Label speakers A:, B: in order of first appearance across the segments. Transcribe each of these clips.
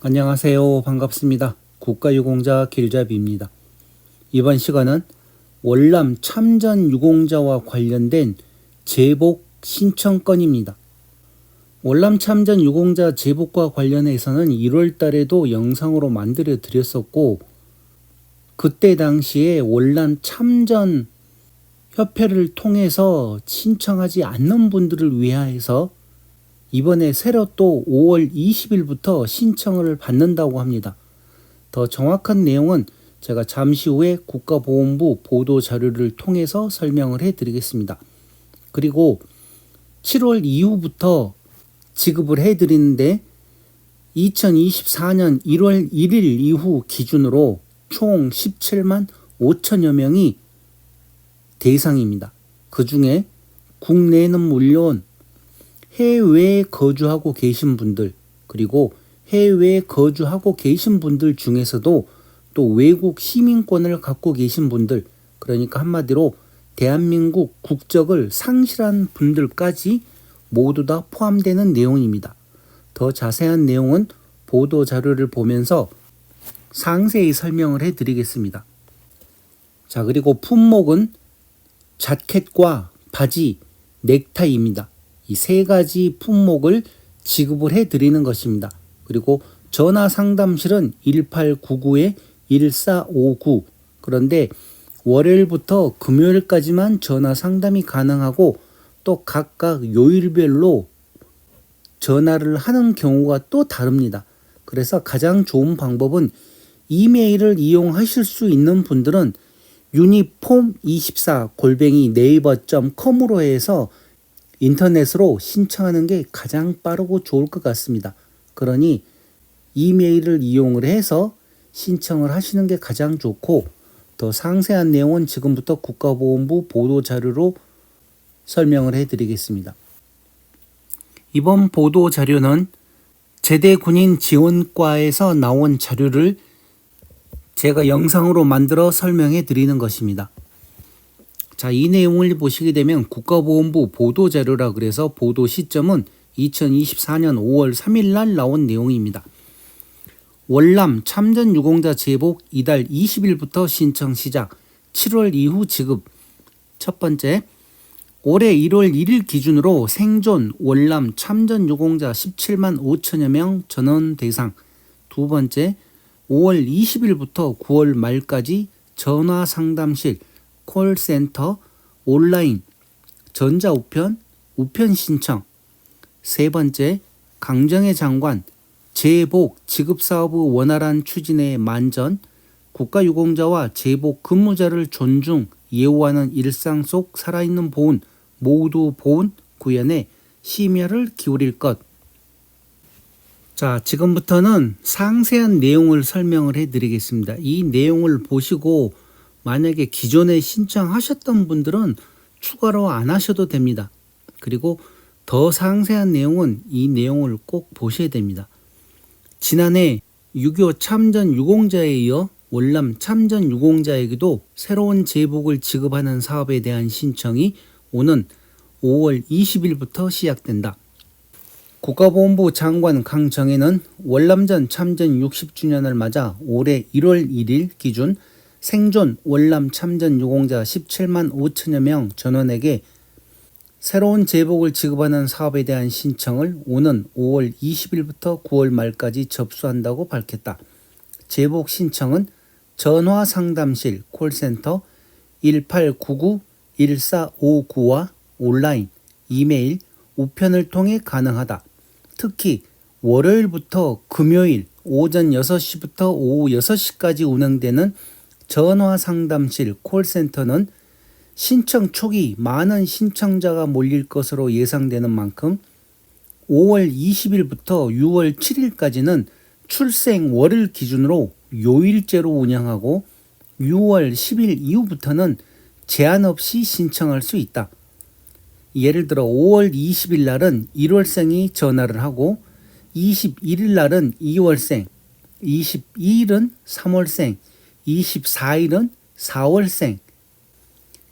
A: 안녕하세요. 반갑습니다. 국가유공자 길잡이입니다. 이번 시간은 월남 참전 유공자와 관련된 제복 신청건입니다. 월남 참전 유공자 제복과 관련해서는 1월 달에도 영상으로 만들어 드렸었고, 그때 당시에 월남 참전 협회를 통해서 신청하지 않는 분들을 위하여서 이번에 새로 또 5월 20일부터 신청을 받는다고 합니다. 더 정확한 내용은 제가 잠시 후에 국가보훈부 보도자료를 통해서 설명을 해드리겠습니다. 그리고 7월 이후부터 지급을 해드리는데 2024년 1월 1일 이후 기준으로 총 17만 5천여 명이 대상입니다. 그 중에 국내는 물론 해외에 거주하고 계신 분들, 그리고 해외에 거주하고 계신 분들 중에서도 또 외국 시민권을 갖고 계신 분들, 그러니까 한마디로 대한민국 국적을 상실한 분들까지 모두 다 포함되는 내용입니다. 더 자세한 내용은 보도 자료를 보면서 상세히 설명을 해드리겠습니다. 자, 그리고 품목은 자켓과 바지, 넥타이입니다. 이 세 가지 품목을 지급을 해드리는 것입니다. 그리고 전화 상담실은 1899-1459, 그런데 월요일부터 금요일까지만 전화 상담이 가능하고 또 각각 요일별로 전화를 하는 경우가 또 다릅니다. 그래서 가장 좋은 방법은 이메일을 이용하실 수 있는 분들은 uniform24@naver.com으로 해서 인터넷으로 신청하는 게 가장 빠르고 좋을 것 같습니다. 그러니 이메일을 이용을 해서 신청을 하시는 게 가장 좋고, 더 상세한 내용은 지금부터 국가보훈부 보도자료로 설명을 해드리겠습니다. 이번 보도자료는 제대군인 지원과에서 나온 자료를 제가 영상으로 만들어 설명해 드리는 것입니다. 자, 이 내용을 보시게 되면 국가보훈부 보도자료라 그래서 보도 시점은 2024년 5월 3일 날 나온 내용입니다. 월남 참전유공자 제복 이달 20일부터 신청 시작, 7월 이후 지급. 첫 번째, 올해 1월 1일 기준으로 생존 월남 참전유공자 17만 5천여 명 전원 대상. 두 번째, 5월 20일부터 9월 말까지 전화상담실, 콜센터, 온라인, 전자우편, 우편 신청. 세 번째, 강정의 장관, 제복 지급사업의 원활한 추진에 만전, 국가유공자와 제복 근무자를 존중, 예우하는 일상 속 살아있는 보훈, 모두 보훈 구현에 심혈을 기울일 것. 자, 지금부터는 상세한 내용을 설명을 해드리겠습니다. 이 내용을 보시고 만약에 기존에 신청하셨던 분들은 추가로 안 하셔도 됩니다. 그리고 더 상세한 내용은 이 내용을 꼭 보셔야 됩니다. 지난해 6.25 참전 유공자에 이어 월남 참전 유공자에게도 새로운 제복을 지급하는 사업에 대한 신청이 오는 5월 20일부터 시작된다. 국가보훈부 장관 강정혜는 월남전 참전 60주년을 맞아 올해 1월 1일 기준 생존 월남 참전 유공자 17만 5천여 명 전원에게 새로운 제복을 지급하는 사업에 대한 신청을 오는 5월 20일부터 9월 말까지 접수한다고 밝혔다. 제복 신청은 전화 상담실 콜센터 1899-1459와 온라인, 이메일, 우편을 통해 가능하다. 특히 월요일부터 금요일 오전 6시부터 오후 6시까지 운영되는 전화 상담실 콜센터는 신청 초기 많은 신청자가 몰릴 것으로 예상되는 만큼 5월 20일부터 6월 7일까지는 출생 월을 기준으로 요일제로 운영하고 6월 10일 이후부터는 제한 없이 신청할 수 있다. 예를 들어 5월 20일 날은 1월생이 전화를 하고 21일 날은 2월생, 22일은 3월생, 24일은 4월생,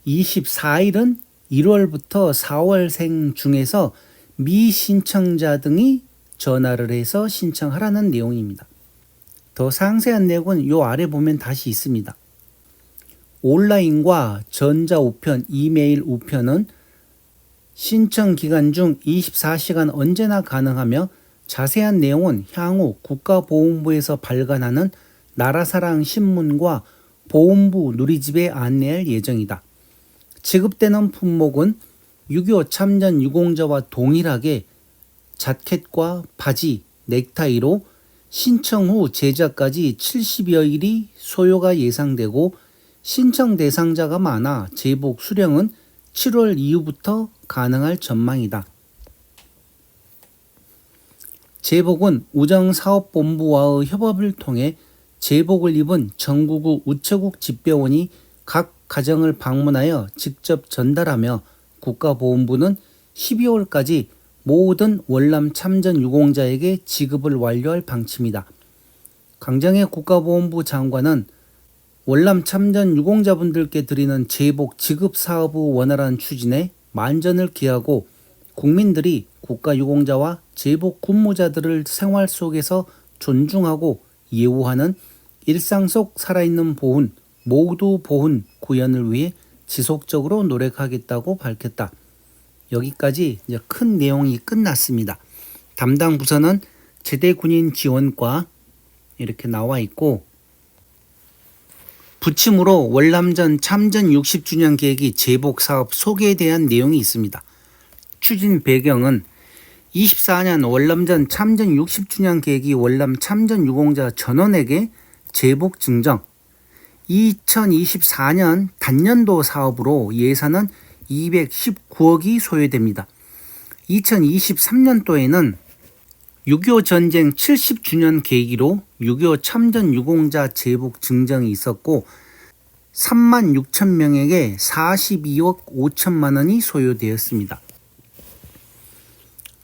A: 24일은 1월부터 4월생 중에서 미신청자 등이 전화를 해서 신청하라는 내용입니다. 더 상세한 내용은 요 아래 보면 다시 있습니다. 온라인과 전자우편, 이메일 우편은 신청 기간 중 24시간 언제나 가능하며 자세한 내용은 향후 국가보훈부에서 발간하는 나라사랑 신문과 보훈부 누리집에 안내할 예정이다. 지급되는 품목은 6.25 참전 유공자와 동일하게 자켓과 바지, 넥타이로 신청 후 제작까지 70여일이 소요가 예상되고 신청 대상자가 많아 제복 수령은 7월 이후부터 가능할 전망이다. 제복은 우정사업본부와의 협업을 통해 제복을 입은 전국의 우체국 집배원이 각 가정을 방문하여 직접 전달하며 국가보훈부는 12월까지 모든 월남 참전 유공자에게 지급을 완료할 방침이다. 강정혜 국가보훈부 장관은 월남 참전 유공자분들께 드리는 제복 지급 사업의 원활한 추진에 만전을 기하고 국민들이 국가유공자와 제복 군무자들을 생활 속에서 존중하고 예우하는 일상 속 살아있는 보훈, 모두 보훈 구현을 위해 지속적으로 노력하겠다고 밝혔다. 여기까지 이제 큰 내용이 끝났습니다. 담당 부서는 제대군인 지원과 이렇게 나와 있고, 부침으로 월남전 참전 60주년 계획이 제복 사업 소개에 대한 내용이 있습니다. 추진 배경은 24년 월남전 참전 60주년 계획이 월남 참전 유공자 전원에게 제복 증정, 2024년 단년도 사업으로 예산은 219억이 소요됩니다. 2023년도에는 6.25 전쟁 70주년 계기로 6.25 참전 유공자 제복 증정이 있었고 3만 6천 명에게 42억 5천만 원이 소요되었습니다.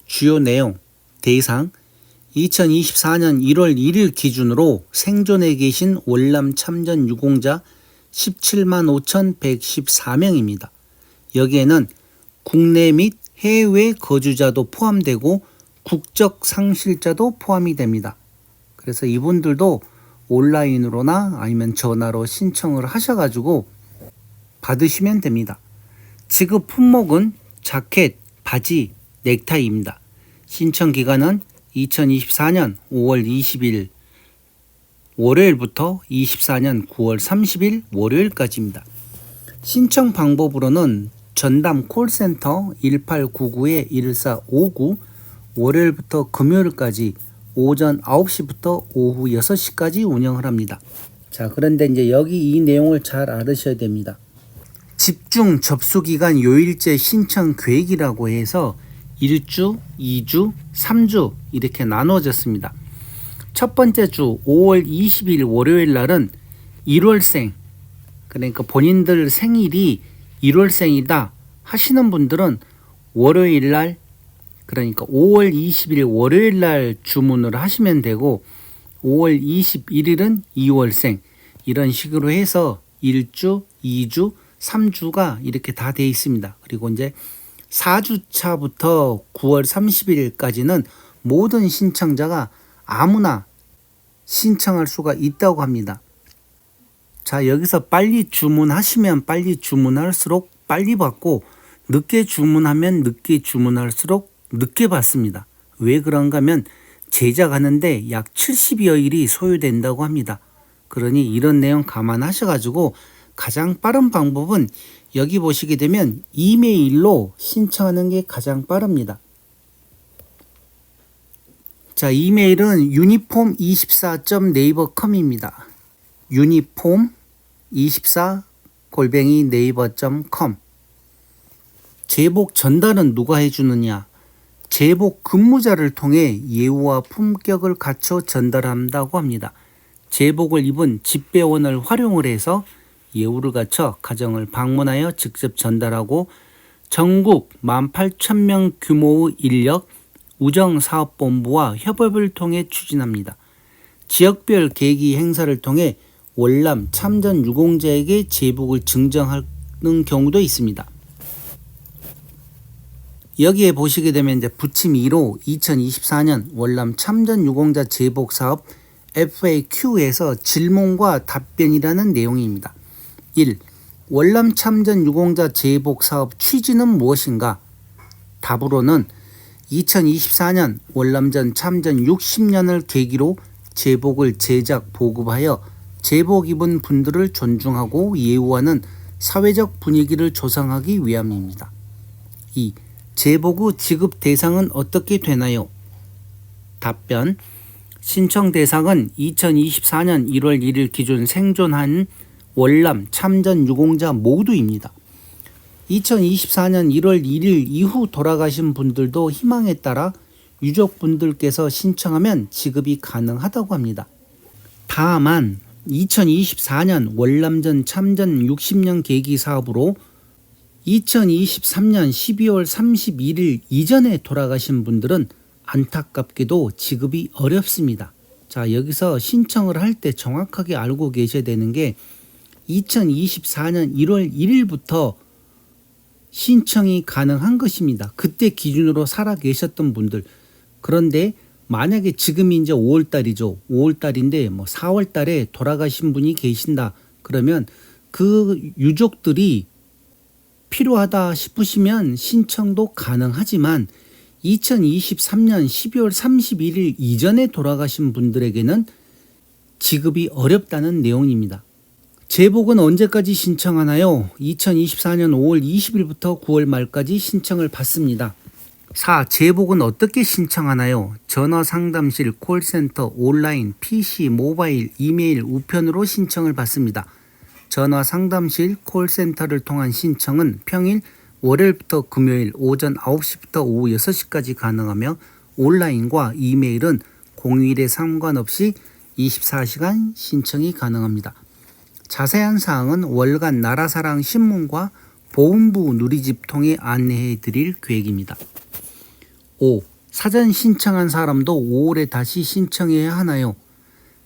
A: 주요 내용, 대상 2024년 1월 1일 기준으로 생존해 계신 월남 참전 유공자 17만 5,114명입니다. 여기에는 국내 및 해외 거주자도 포함되고 국적 상실자도 포함이 됩니다. 그래서 이분들도 온라인으로나 아니면 전화로 신청을 하셔가지고 받으시면 됩니다. 지급 품목은 자켓, 바지, 넥타이입니다. 신청 기간은 2024년 5월 20일 월요일부터 24년 9월 30일 월요일까지입니다. 신청 방법으로는 전담 콜센터 1899-1459 월요일부터 금요일까지 오전 9시부터 오후 6시까지 운영을 합니다. 자, 그런데 이제 여기 이 내용을 잘 알으셔야 됩니다. 집중 접수기간 요일제 신청 계획이라고 해서 1주, 2주, 3주 이렇게 나눠졌습니다. 첫 번째 주 5월 20일 월요일 날은 1월생, 그러니까 본인들 생일이 1월생이다 하시는 분들은 월요일 날, 그러니까 5월 20일 월요일 날 주문을 하시면 되고 5월 21일은 2월생, 이런 식으로 해서 1주, 2주, 3주가 이렇게 다 되어 있습니다. 그리고 이제 4주차부터 9월 30일까지는 모든 신청자가 아무나 신청할 수가 있다고 합니다. 자, 여기서 빨리 주문하시면 빨리 주문할수록 빨리 받고 늦게 주문하면 늦게 주문할수록 늦게 받습니다. 왜 그런가 하면 제작하는데 약 70여일이 소요된다고 합니다. 그러니 이런 내용 감안하셔가지고 가장 빠른 방법은 여기 보시게 되면 이메일로 신청하는 게 가장 빠릅니다. 자, 이메일은 uniform24.naver.com입니다. uniform24@naver.com. 제복 전달은 누가 해주느냐? 제복 근무자를 통해 예우와 품격을 갖춰 전달한다고 합니다. 제복을 입은 집배원을 활용을 해서 예우를 갖춰 가정을 방문하여 직접 전달하고 전국 18,000명 규모의 인력 우정사업본부와 협업을 통해 추진합니다. 지역별 계기 행사를 통해 월남 참전 유공자에게 제복을 증정하는 경우도 있습니다. 여기에 보시게 되면 이제 부침 2로 2024년 월남 참전 유공자 제복 사업 FAQ에서 질문과 답변이라는 내용입니다. 1. 월남 참전 유공자 재복 사업 취지는 무엇인가? 답으로는 2024년 월남전 참전 60년을 계기로 제복을 제작 보급하여 제복 입은 분들을 존중하고 예우하는 사회적 분위기를 조성하기 위함입니다. 2. 제복 후 지급 대상은 어떻게 되나요? 답변. 신청 대상은 2024년 1월 1일 기준 생존한 월남 참전 유공자 모두입니다. 2024년 1월 1일 이후 돌아가신 분들도 희망에 따라 유족분들께서 신청하면 지급이 가능하다고 합니다. 다만 2024년 월남전 참전 60년 계기 사업으로 2023년 12월 31일 이전에 돌아가신 분들은 안타깝게도 지급이 어렵습니다. 자, 여기서 신청을 할 때 정확하게 알고 계셔야 되는 게 2024년 1월 1일부터 신청이 가능한 것입니다. 그때 기준으로 살아 계셨던 분들. 그런데 만약에 지금이 이제 5월달이죠. 5월달인데 4월달에 돌아가신 분이 계신다. 그러면 그 유족들이 필요하다 싶으시면 신청도 가능하지만 2023년 12월 31일 이전에 돌아가신 분들에게는 지급이 어렵다는 내용입니다. 제복은 언제까지 신청하나요? 2024년 5월 20일부터 9월 말까지 신청을 받습니다. 4. 제복은 어떻게 신청하나요? 전화 상담실, 콜센터, 온라인, PC, 모바일, 이메일, 우편으로 신청을 받습니다. 전화 상담실, 콜센터를 통한 신청은 평일 월요일부터 금요일 오전 9시부터 오후 6시까지 가능하며 온라인과 이메일은 공휴일에 상관없이 24시간 신청이 가능합니다. 자세한 사항은 월간 나라사랑 신문과 보훈부 누리집 통해 안내해 드릴 계획입니다. 5. 사전 신청한 사람도 5월에 다시 신청해야 하나요?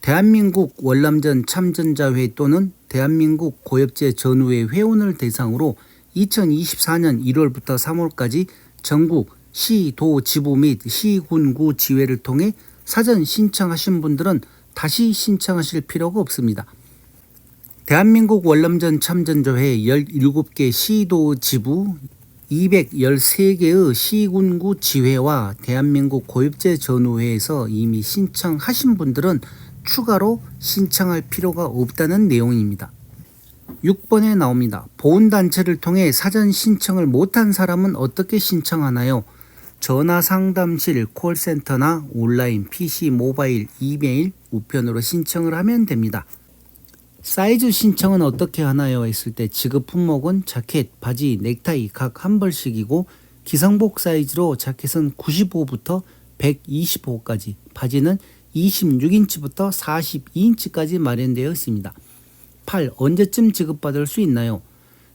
A: 대한민국 월남전 참전자회 또는 대한민국 고엽제 전후회 회원을 대상으로 2024년 1월부터 3월까지 전국 시, 도, 지부 및 시, 군, 구, 지회를 통해 사전 신청하신 분들은 다시 신청하실 필요가 없습니다. 대한민국 월남전 참전자회 17개 시도 지부 213개의 시군구 지회와 대한민국 고엽제 전후회에서 이미 신청하신 분들은 추가로 신청할 필요가 없다는 내용입니다. 6번에 나옵니다. 보훈단체를 통해 사전 신청을 못한 사람은 어떻게 신청하나요? 전화 상담실, 콜센터나 온라인, PC, 모바일, 이메일, 우편으로 신청을 하면 됩니다. 사이즈 신청은 어떻게 하나요? 했을 때 지급 품목은 자켓, 바지, 넥타이 각 한 벌씩이고 기성복 사이즈로 자켓은 95부터 125까지, 바지는 26인치부터 42인치까지 마련되어 있습니다. 8. 언제쯤 지급받을 수 있나요?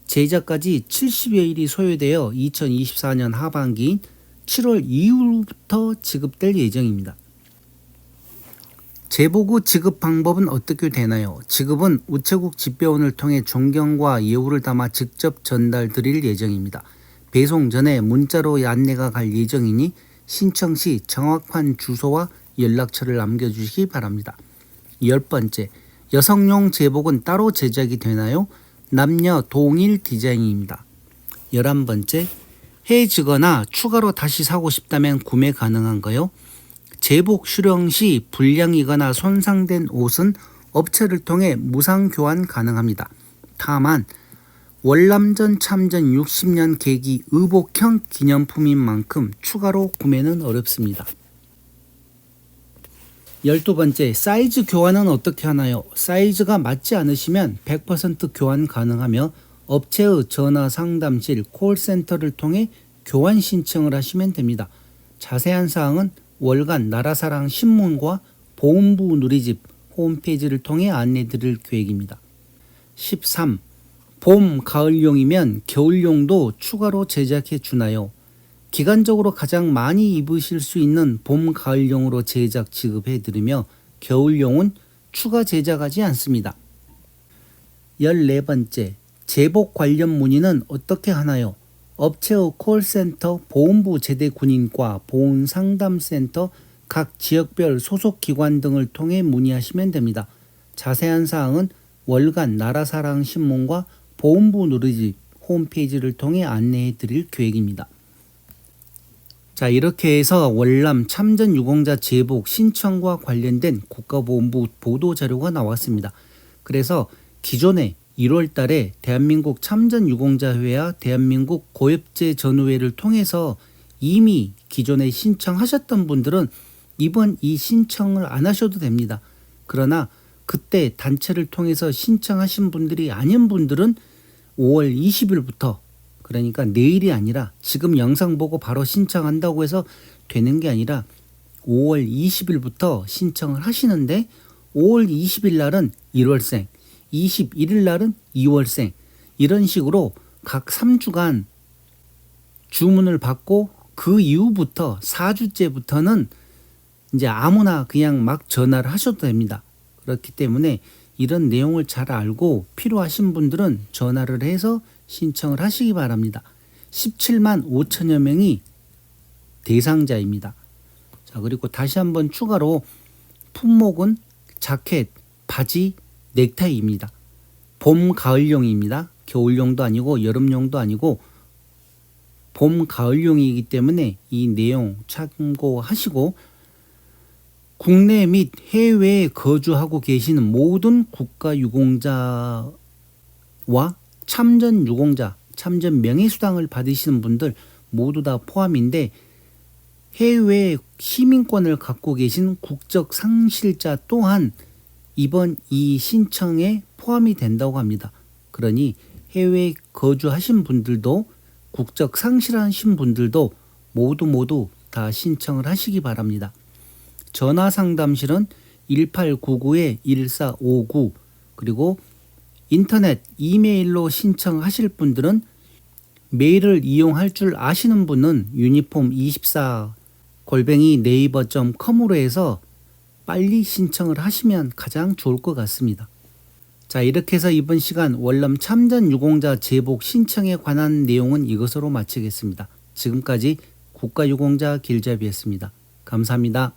A: 제작까지 70여일이 소요되어 2024년 하반기인 7월 이후부터 지급될 예정입니다. 제복 후 지급 방법은 어떻게 되나요? 지급은 우체국 집배원을 통해 존경과 예우를 담아 직접 전달 드릴 예정입니다. 배송 전에 문자로 안내가 갈 예정이니 신청 시 정확한 주소와 연락처를 남겨주시기 바랍니다. 10번째, 여성용 제복은 따로 제작이 되나요? 남녀 동일 디자인입니다. 11번째, 해지거나 추가로 다시 사고 싶다면 구매 가능한가요? 제복 수령 시 불량이거나 손상된 옷은 업체를 통해 무상 교환 가능합니다. 다만 월남전 참전 60년 계기 의복형 기념품인 만큼 추가로 구매는 어렵습니다. 12번째, 사이즈 교환은 어떻게 하나요? 사이즈가 맞지 않으시면 100% 교환 가능하며 업체의 전화 상담실, 콜센터를 통해 교환 신청을 하시면 됩니다. 자세한 사항은 월간 나라사랑 신문과 보훈부 누리집 홈페이지를 통해 안내 드릴 계획입니다. 13. 봄, 가을용이면 겨울용도 추가로 제작해 주나요? 기간적으로 가장 많이 입으실 수 있는 봄, 가을용으로 제작 지급해 드리며 겨울용은 추가 제작하지 않습니다. 14번째, 제복 관련 문의는 어떻게 하나요? 업체의 콜센터, 보훈부 제대군인과 보훈상담센터, 각 지역별 소속기관 등을 통해 문의하시면 됩니다. 자세한 사항은 월간 나라사랑신문과 보훈부 누리집 홈페이지를 통해 안내해 드릴 계획입니다. 자, 이렇게 해서 월남 참전유공자 제복 신청과 관련된 국가보훈부 보도자료가 나왔습니다. 그래서 기존에 1월 달에 대한민국 참전유공자회와 대한민국 고엽제전우회를 통해서 이미 기존에 신청하셨던 분들은 이번 이 신청을 안 하셔도 됩니다. 그러나 그때 단체를 통해서 신청하신 분들이 아닌 분들은 5월 20일부터, 그러니까 내일이 아니라 지금 영상 보고 바로 신청한다고 해서 되는 게 아니라 5월 20일부터 신청을 하시는데 5월 20일 날은 1월생, 21일 날은 2월생, 이런 식으로 각 3주간 주문을 받고 그 이후부터 4주째부터는 이제 아무나 그냥 막 전화를 하셔도 됩니다. 그렇기 때문에 이런 내용을 잘 알고 필요하신 분들은 전화를 해서 신청을 하시기 바랍니다. 17만 5천여 명이 대상자입니다. 자, 그리고 다시 한번 추가로 품목은 자켓, 바지, 넥타이입니다. 봄, 가을용입니다. 겨울용도 아니고 여름용도 아니고 봄, 가을용이기 때문에 이 내용 참고하시고 국내 및 해외에 거주하고 계시는 모든 국가유공자와 참전유공자, 참전 명예수당을 받으시는 분들 모두 다 포함인데 해외 시민권을 갖고 계신 국적 상실자 또한 이번 이 신청에 포함이 된다고 합니다. 그러니 해외에 거주하신 분들도 국적 상실하신 분들도 모두 다 신청을 하시기 바랍니다. 전화상담실은 1899-1459 그리고 인터넷, 이메일로 신청하실 분들은 메일을 이용할 줄 아시는 분은 uniform24@naver.com으로 해서 빨리 신청을 하시면 가장 좋을 것 같습니다. 자, 이렇게 해서 이번 시간 월남 참전유공자 제복 신청에 관한 내용은 이것으로 마치겠습니다. 지금까지 국가유공자 길잡이였습니다. 감사합니다.